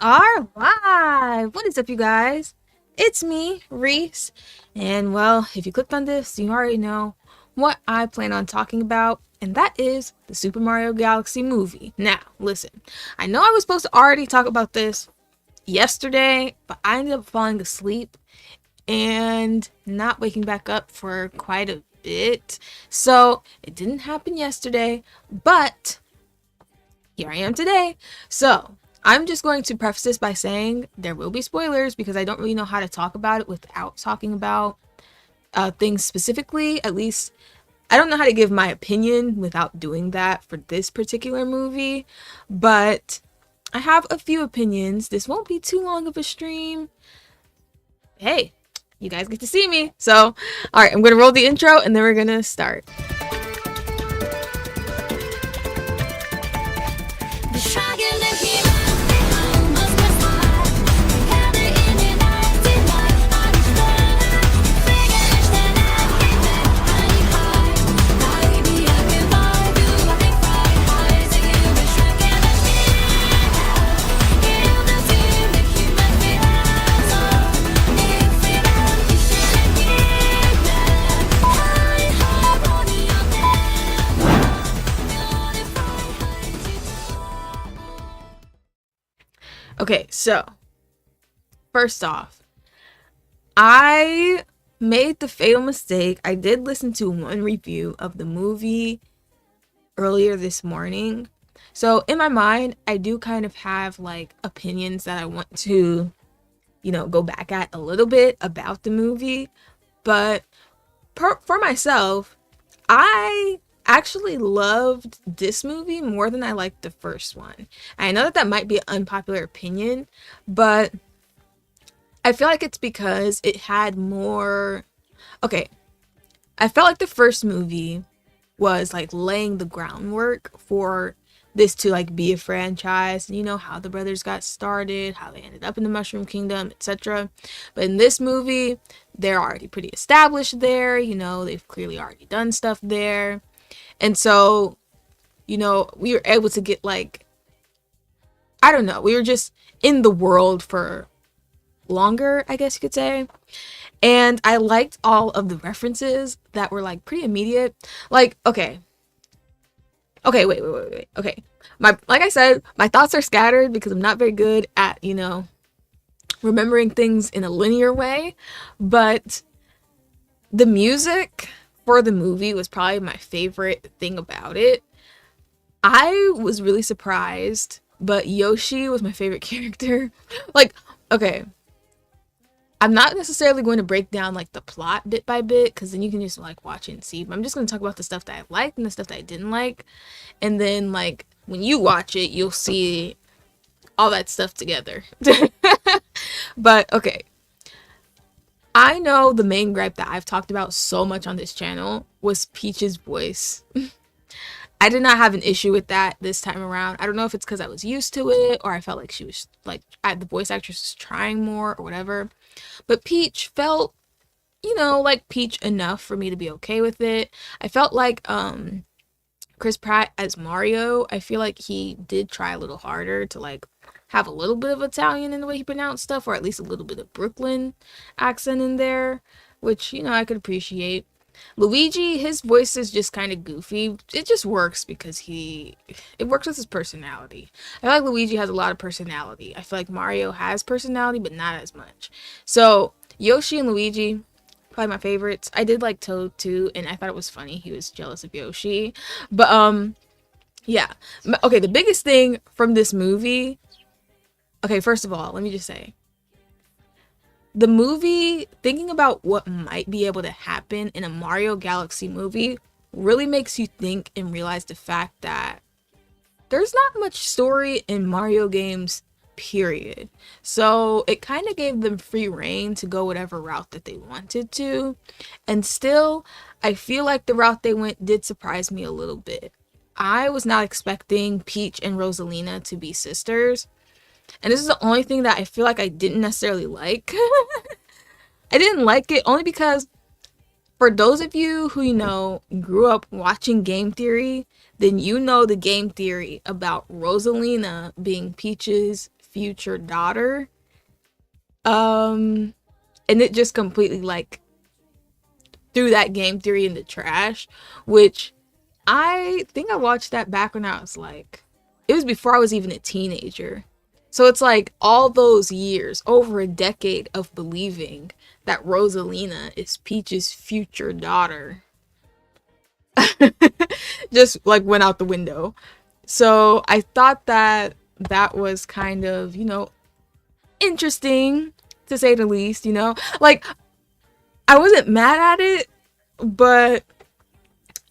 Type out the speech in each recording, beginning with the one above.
Are live. What is up, you guys? It's me, Reese. And well, if you clicked on this, you already know what I plan on talking about, and that is the Super Mario Galaxy movie. Now, listen, I know I was supposed to already talk about this yesterday, but I ended up falling asleep and not waking back up for quite a bit. So it didn't happen yesterday, but here I am today. So I'm just going to preface this by saying there will be spoilers because I don't really know how to talk about it without talking about things specifically. At least I don't know how to give my opinion without doing that for this particular movie. But I have a few opinions. This won't be too long of a stream. Hey, you guys get to see me. So, all right, I'm going to roll the intro and then we're going to start. Okay, so first off, I made the fatal mistake. I did listen to one review of the movie earlier this morning. So in my mind, I do kind of have like opinions that I want to, go back at a little bit about the movie. But for myself, I actually loved this movie more than I liked the first one. I know that that might be an unpopular opinion, but I feel like it's because it had more. Okay, I felt like the first movie was like laying the groundwork for this to like be a franchise. You know how the brothers got started, how they ended up in the Mushroom Kingdom, etc. But in this movie, they're already pretty established there. They've clearly already done stuff there. And so, we were able to get like, I don't know, we were just in the world for longer, I guess you could say. And I liked all of the references that were like pretty immediate. Like, okay, wait. Okay. Like I said, my thoughts are scattered because I'm not very good at, remembering things in a linear way. But the music for the movie was probably my favorite thing about it. I was really surprised, but Yoshi was my favorite character. Like, okay, I'm not necessarily going to break down like the plot bit by bit because then you can just like watch it and see. But I'm just going to talk about the stuff that I liked and the stuff that I didn't like. And then like when you watch it, you'll see all that stuff together. But okay, I know the main gripe that I've talked about so much on this channel was Peach's voice. I did not have an issue with that this time around. I don't know if it's because I was used to it or I felt like she was like the voice actress was trying more or whatever. But Peach felt, like Peach enough for me to be okay with it. I felt like Chris Pratt as Mario, I feel like he did try a little harder to like have a little bit of Italian in the way he pronounced stuff, or at least a little bit of Brooklyn accent in there, which, I could appreciate. Luigi, his voice is just kind of goofy. It just works because it works with his personality. I feel like Luigi has a lot of personality. I feel like Mario has personality, but not as much. So Yoshi and Luigi, probably my favorites. I did like Toad too, and I thought it was funny. He was jealous of Yoshi. But yeah. Okay, the biggest thing from this movie. Okay, first of all, let me just say, the movie, thinking about what might be able to happen in a Mario Galaxy movie, really makes you think and realize the fact that there's not much story in Mario games, period. So it kind of gave them free reign to go whatever route that they wanted to. And still, I feel like the route they went did surprise me a little bit. I was not expecting Peach and Rosalina to be sisters. And this is the only thing that I feel like I didn't necessarily like. I didn't like it only because for those of you who, grew up watching game theory, then you know the game theory about Rosalina being Peach's future daughter. And it just completely like threw that game theory in the trash, which I think I watched that back when I was like, it was before I was even a teenager. So it's like all those years, over a decade of believing that Rosalina is Peach's future daughter, just like went out the window. So I thought that that was kind of, interesting to say the least, Like, I wasn't mad at it, but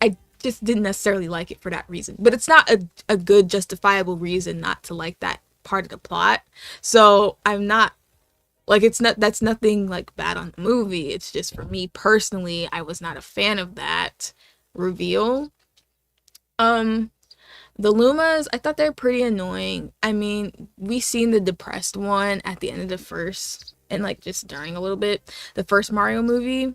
I just didn't necessarily like it for that reason. But it's not a good justifiable reason not to like that part of the plot. So I'm not like, that's nothing like bad on the movie. It's just for me personally, I was not a fan of that reveal. Um the Lumas, I thought they're pretty annoying. I mean, we seen the depressed one at the end of the first, and like just during a little bit, the first Mario movie.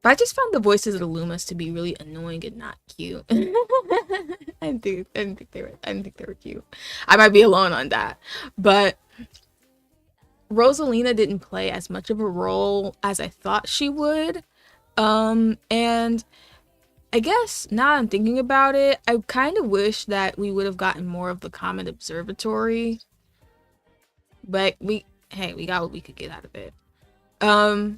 But I just found the voices of the Lumas to be really annoying and not cute. I didn't think they were cute. I might be alone on that. But Rosalina didn't play as much of a role as I thought she would. And I guess now I'm thinking about it, I kind of wish that we would have gotten more of the Comet Observatory. But we got what we could get out of it. Um,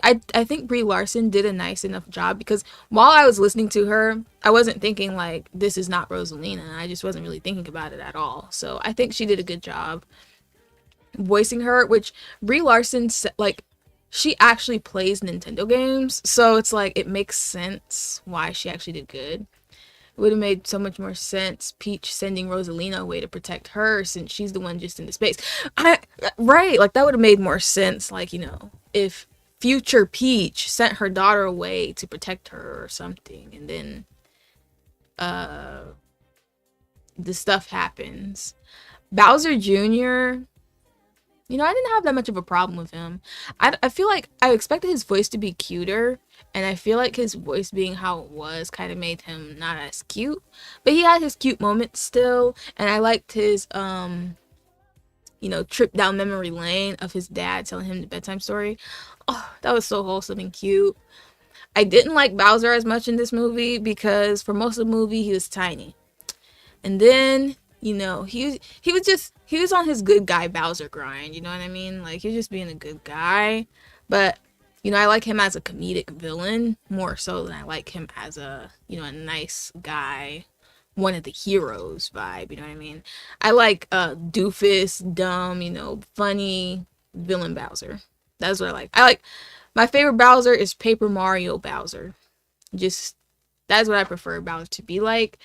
I think Brie Larson did a nice enough job, because while I was listening to her, I wasn't thinking like, this is not Rosalina. I just wasn't really thinking about it at all. So I think she did a good job voicing her, which Brie Larson, like, she actually plays Nintendo games, so it's like it makes sense why she actually did good. It would have made so much more sense Peach sending Rosalina away to protect her, since she's the one just in the space. Right, like that would have made more sense, like, if future Peach sent her daughter away to protect her or something, and then the stuff happens. Bowser Jr., I didn't have that much of a problem with him. I feel like I expected his voice to be cuter, and I feel like his voice being how it was kind of made him not as cute. But he had his cute moments still, and I liked his, trip down memory lane of his dad telling him the bedtime story. Oh, that was so wholesome and cute. I didn't like Bowser as much in this movie because for most of the movie he was tiny. And then, he was on his good guy Bowser grind, you know what I mean? Like, he was just being a good guy. But, I like him as a comedic villain more so than I like him as a nice guy, one of the heroes vibe, you know what I mean? I like doofus, dumb, funny villain Bowser. That's what I like. My favorite Bowser is Paper Mario Bowser. Just, that's what I prefer Bowser to be like.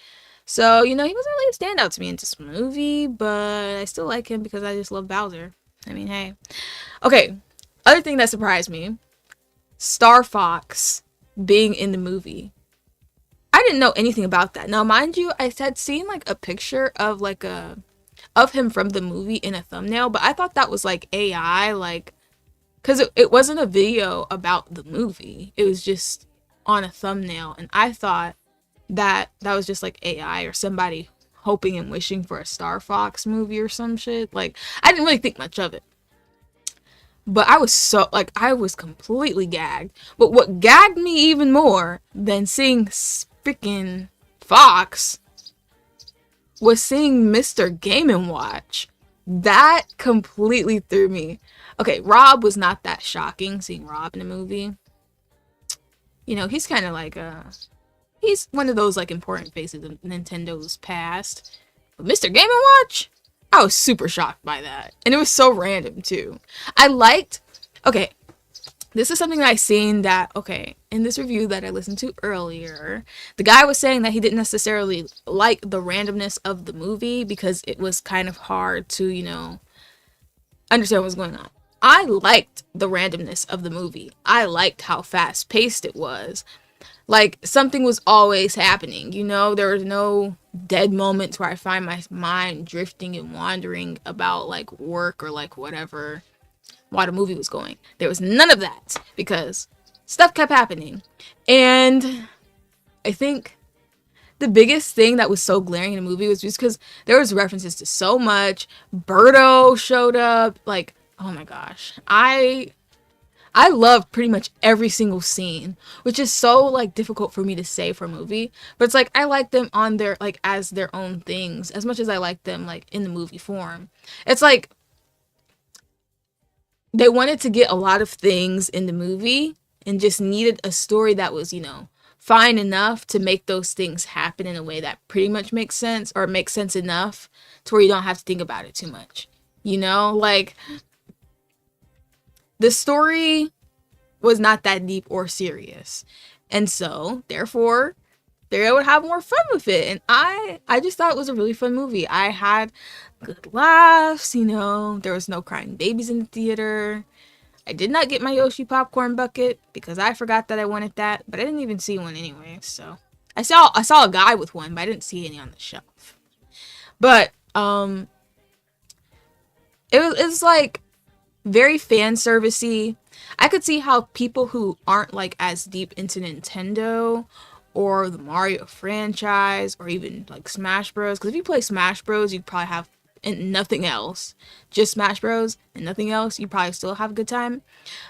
So, he wasn't really a standout to me in this movie, but I still like him because I just love Bowser. I mean, hey. Okay, other thing that surprised me, Star Fox being in the movie. I didn't know anything about that. Now, mind you, I had seen like a picture of of him from the movie in a thumbnail, but I thought that was like AI, like, because it wasn't a video about the movie. It was just on a thumbnail, and I thought that was just like AI or somebody hoping and wishing for a Star Fox movie or some shit. Like, I didn't really think much of it. But I was completely gagged. But what gagged me even more than seeing freaking Fox was seeing Mr. Game & Watch. That completely threw me. Okay, Rob was not that shocking, seeing Rob in a movie. He's kind of like he's one of those like important faces of Nintendo's past. But Mr. Game & Watch, I was super shocked by that. And it was so random too. Okay, this is something that I seen that, in this review that I listened to earlier, the guy was saying that he didn't necessarily like the randomness of the movie because it was kind of hard to, understand what was going on. I liked the randomness of the movie. I liked how fast paced it was. Like, something was always happening, there was no dead moments where I find my mind drifting and wandering about like work or like whatever while the movie was going. There was none of that because stuff kept happening. And I think the biggest thing that was so glaring in the movie was just because there was references to so much. Birdo showed up. Like, oh my gosh. I love pretty much every single scene, which is so like difficult for me to say for a movie. But it's like I like them on their like as their own things as much as I like them like in the movie form. It's like they wanted to get a lot of things in the movie and just needed a story that was, fine enough to make those things happen in a way that pretty much makes sense or makes sense enough to where you don't have to think about it too much. Like the story was not that deep or serious. And so, therefore, they would have more fun with it. And I just thought it was a really fun movie. I had good laughs, there was no crying babies in the theater. I did not get my Yoshi popcorn bucket because I forgot that I wanted that, but I didn't even see one anyway. So I saw a guy with one, but I didn't see any on the shelf. But it was like very fan servicey. I could see how people who aren't like as deep into Nintendo or the Mario franchise or even like Smash Bros. Because if you play Smash Bros, you'd probably have and nothing else, just Smash Bros. And nothing else, you probably still have a good time.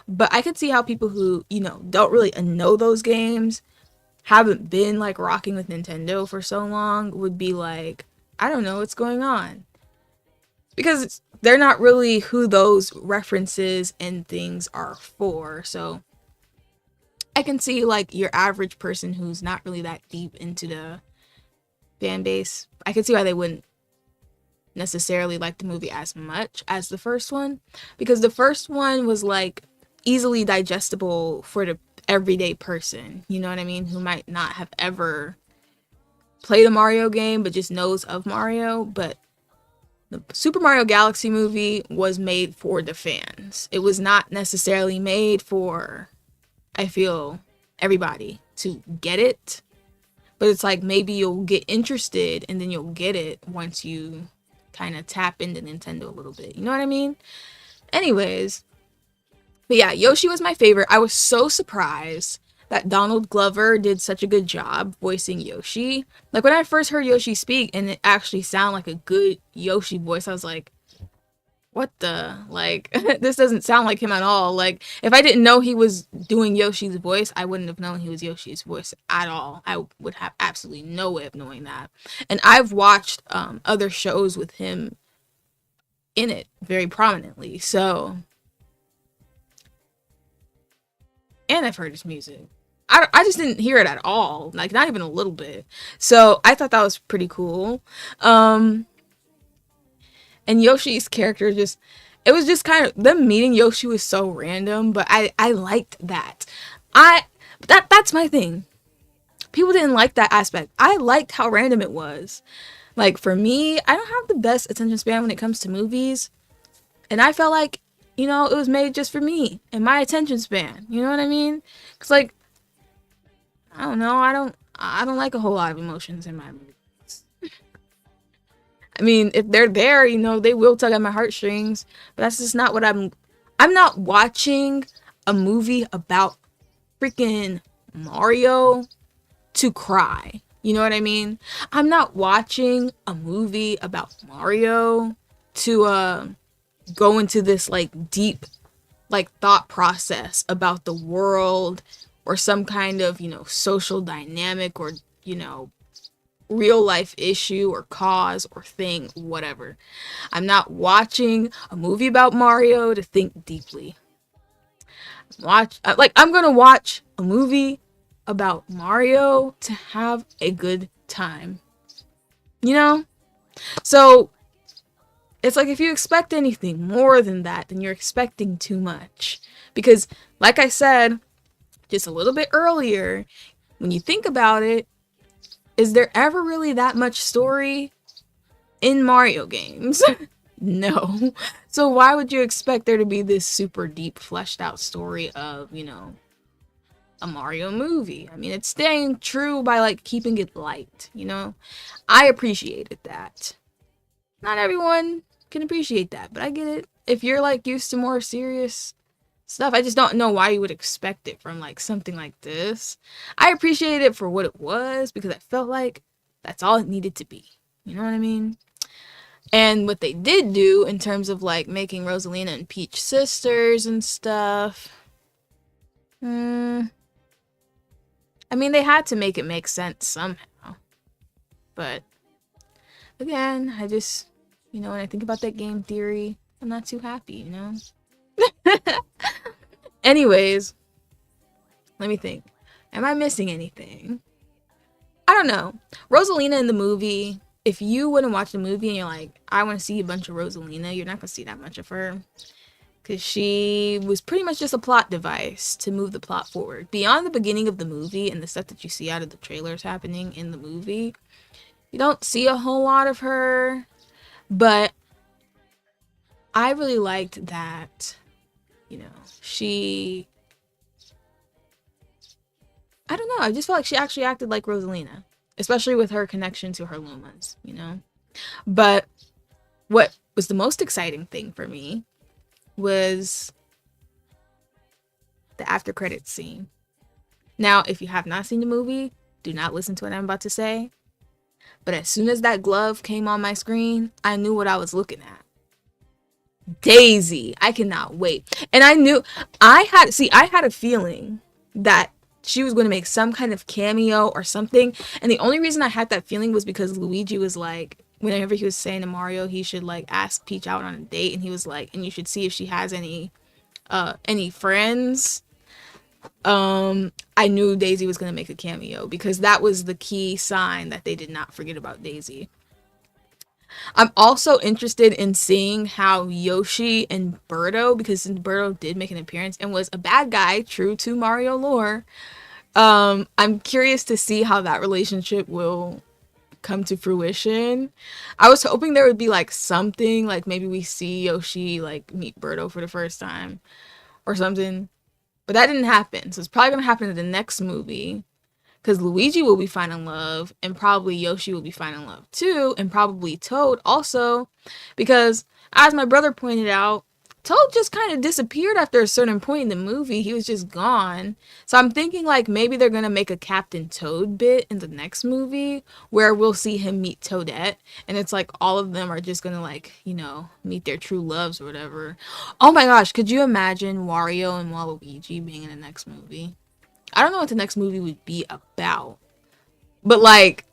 But I could see how people who, don't really know those games, haven't been like rocking with Nintendo for so long, would be like, I don't know what's going on. Because they're not really who those references and things are for. So I can see like your average person who's not really that deep into the fan base, I can see why they wouldn't necessarily like the movie as much as the first one, because the first one was like easily digestible for the everyday person, you know what I mean, who might not have ever played a Mario game but just knows of Mario. But the Super Mario Galaxy movie was made for the fans. It was not necessarily made for, I feel, everybody to get it, but it's like maybe you'll get interested and then you'll get it once you kind of tap into Nintendo a little bit. You know what I mean? Anyways, but yeah, Yoshi was my favorite. I was so surprised that Donald Glover did such a good job voicing Yoshi. Like when I first heard Yoshi speak and it actually sounded like a good Yoshi voice, I was like, what the, like, this doesn't sound like him at all. Like, if I didn't know he was doing Yoshi's voice, I wouldn't have known he was Yoshi's voice at all. I would have absolutely no way of knowing that. And I've watched other shows with him in it very prominently. So, and I've heard his music. I just didn't hear it at all. Like, not even a little bit. So, I thought that was pretty cool. And Yoshi's character it was just kind of, them meeting Yoshi was so random, but I liked that. That's my thing. People didn't like that aspect. I liked how random it was. Like, for me, I don't have the best attention span when it comes to movies. And I felt like, it was made just for me and my attention span. You know what I mean? Because, like, I don't know. I don't like a whole lot of emotions in my movies. I mean, if they're there, they will tug at my heartstrings, but that's just not what I'm not watching a movie about freaking Mario to cry. You know what I mean? I'm not watching a movie about Mario to go into this like deep like thought process about the world or some kind of, social dynamic or, real life issue or cause or thing, whatever. I'm not watching a movie about Mario to think deeply. I'm gonna watch a movie about Mario to have a good time. So it's like if you expect anything more than that, then you're expecting too much. Because like I said just a little bit earlier, when you think about it, is there ever really that much story in Mario games? No. So why would you expect there to be this super deep fleshed out story of, a Mario movie? I mean, it's staying true by like keeping it light, I appreciated that. Not everyone can appreciate that, but I get it. If you're like used to more serious stuff, I just don't know why you would expect it from like something like this. I appreciate it for what it was because I felt like That's all it needed to be. You know what I mean? And what they did do in terms of like making Rosalina and Peach sisters and stuff, I mean, they had to make it make sense somehow. But again, I just, when I think about that game theory, I'm not too happy, Anyways, let me think. Am I missing anything? I don't know. Rosalina in the movie, if you wouldn't watch the movie and you're like, I want to see a bunch of Rosalina, you're not going to see that much of her. Because she was pretty much just a plot device to move the plot forward. Beyond the beginning of the movie and the stuff that you see out of the trailers happening in the movie, you don't see a whole lot of her. But I really liked that, she... I don't know. I just felt like she actually acted like Rosalina. Especially with her connection to her Lumas, But what was the most exciting thing for me was the after credits scene. Now, if you have not seen the movie, do not listen to what I'm about to say. But as soon as that glove came on my screen, I knew what I was looking at. Daisy. I cannot wait. And I had a feeling that she was going to make some kind of cameo or something. And the only reason I had that feeling was because Luigi was like, whenever he was saying to Mario he should like ask Peach out on a date, and he was like, and you should see if she has any friends. I knew Daisy was going to make a cameo because that was the key sign that they did not forget about Daisy. I'm also interested in seeing how Yoshi and Birdo, because since Birdo did make an appearance and was a bad guy, true to Mario lore, I'm curious to see how that relationship will come to fruition. I was hoping there would be like something, like maybe we see Yoshi like meet Birdo for the first time or something, but that didn't happen. So it's probably gonna happen in the next movie, because Luigi will be finding love, and probably Yoshi will be finding love too, and probably Toad also, because as my brother pointed out, Toad just kind of disappeared after a certain point in the movie. He was just gone. So I'm thinking like maybe they're going to make a Captain Toad bit in the next movie where we'll see him meet Toadette. And it's like all of them are just going to like, meet their true loves or whatever. Oh my gosh, could you imagine Wario and Waluigi being in the next movie? I don't know what the next movie would be about. But like,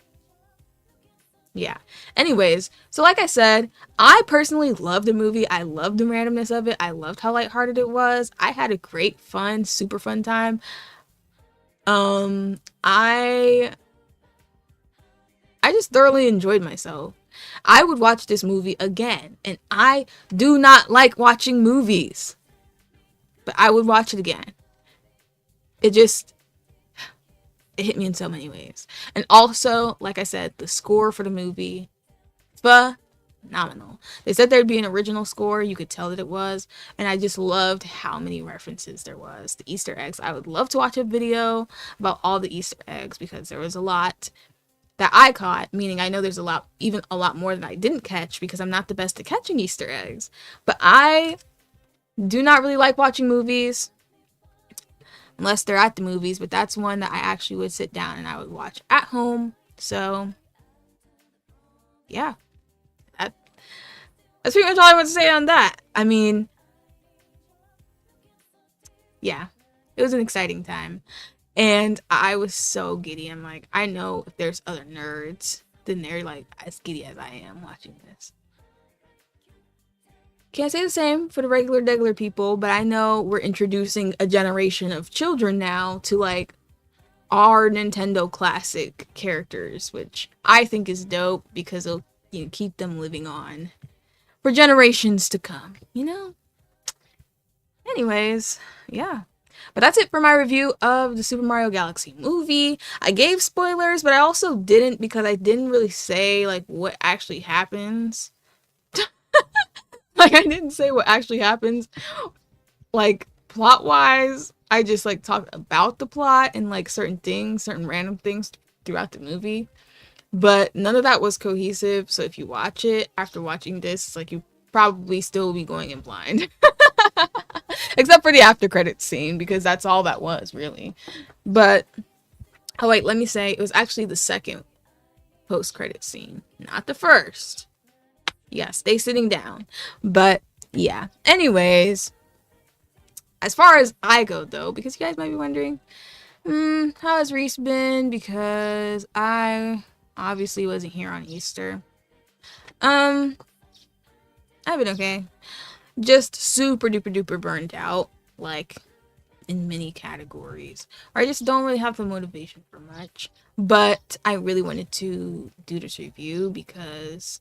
yeah. Anyways, so like I said, I personally loved the movie. I loved the randomness of it. I loved how lighthearted it was. I had a great fun, super fun time. I just thoroughly enjoyed myself. I would watch this movie again, and I do not like watching movies, but I would watch it again. It hit me in so many ways. And also, like I said, the score for the movie, phenomenal. They said there'd be an original score. You could tell that it was. And I just loved how many references there was. The Easter eggs. I would love to watch a video about all the Easter eggs, because there was a lot that I caught. Meaning I know there's even a lot more that I didn't catch, because I'm not the best at catching Easter eggs. But I do not really like watching movies unless they're at the movies, but that's one that I actually would sit down and I would watch at home. So, yeah. That's pretty much all I want to say on that. I mean, yeah. It was an exciting time. And I was so giddy. I'm like, I know if there's other nerds, then they're like as giddy as I am watching this. Can't say the same for the regular people, but I know we're introducing a generation of children now to like our Nintendo classic characters, which I think is dope because it'll keep them living on for generations to come, Anyways, yeah. But that's it for my review of the Super Mario Galaxy movie. I gave spoilers, but I also didn't, because I didn't really say like what actually happens. Like, I didn't say what actually happens, like, plot-wise. I just, like, talked about the plot and, like, certain random things throughout the movie. But none of that was cohesive, so if you watch it after watching this, like, you probably still be going in blind. Except for the after credits scene, because that's all that was, really. But, oh wait, let me say, it was actually the second post-credit scene, not the first. Yeah, stay sitting down. But yeah. Anyways, as far as I go though, because you guys might be wondering, how has Riis been? Because I obviously wasn't here on Easter. I've been okay. Just super duper duper burned out, like in many categories. Or I just don't really have the motivation for much. But I really wanted to do this review because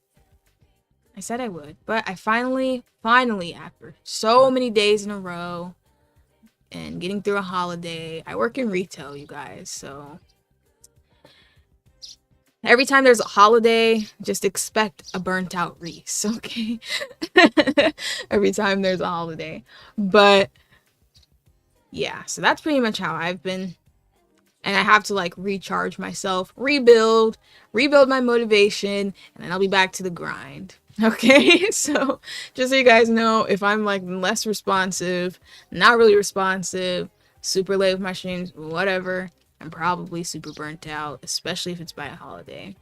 I said I would. But I finally, after so many days in a row and getting through a holiday, I work in retail, you guys, so every time there's a holiday, just expect a burnt out Riis, okay? Every time there's a holiday. But yeah, so that's pretty much how I've been. And I have to like recharge myself, rebuild my motivation, and then I'll be back to the grind. Okay, so just so you guys know, if I'm like less responsive, not really responsive, super late with my streams, whatever, I'm probably super burnt out, especially if it's by a holiday.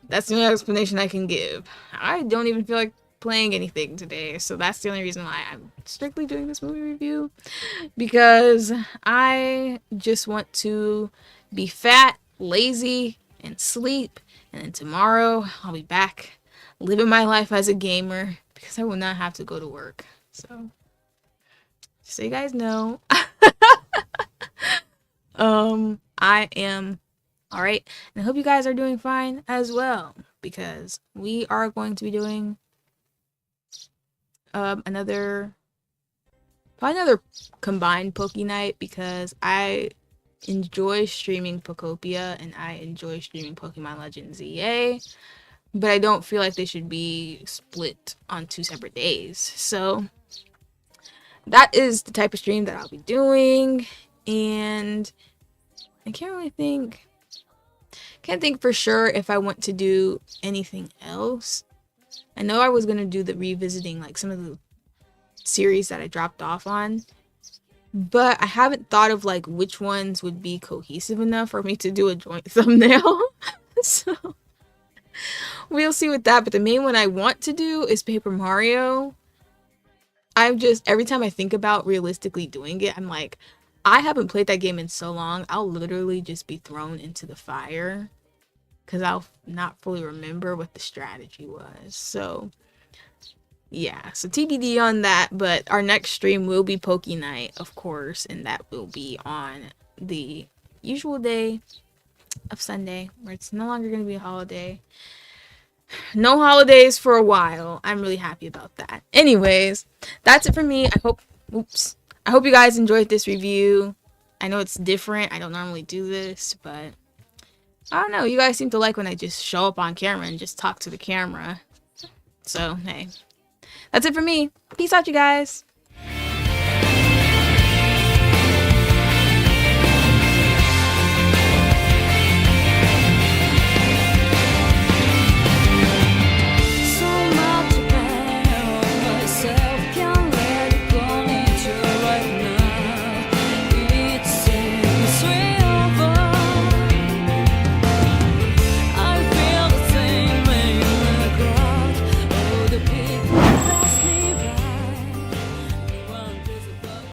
That's the only explanation I can give. I don't even feel like playing anything today, so that's the only reason why I'm strictly doing this movie review, because I just want to be fat, lazy, and sleep, and then tomorrow I'll be back living my life as a gamer because I will not have to go to work. So just so you guys know, I am all right, and I hope you guys are doing fine as well, because we are going to be doing another combined Poke Night, because I enjoy streaming Pokopia and I enjoy streaming Pokemon Legends ZA, but I don't feel like they should be split on 2 separate days. So that is the type of stream that I'll be doing, and I can't think for sure if I want to do anything else. I know I was going to do the revisiting like some of the series that I dropped off on, but I haven't thought of like which ones would be cohesive enough for me to do a joint thumbnail. So we'll see with that, but the main one I want to do is Paper Mario. Every time I think about realistically doing it, I'm like, I haven't played that game in so long, I'll literally just be thrown into the fire because I'll not fully remember what the strategy was. So yeah, so TBD on that, but our next stream will be Poke Night, of course, and that will be on the usual day of Sunday, where it's no longer going to be a holiday. No holidays for a while. I'm really happy about that. Anyways, that's it for me. I hope you guys enjoyed this review. I know it's different. I don't normally do this, but I don't know. You guys seem to like when I just show up on camera and just talk to the camera. So, hey. That's it for me. Peace out, you guys.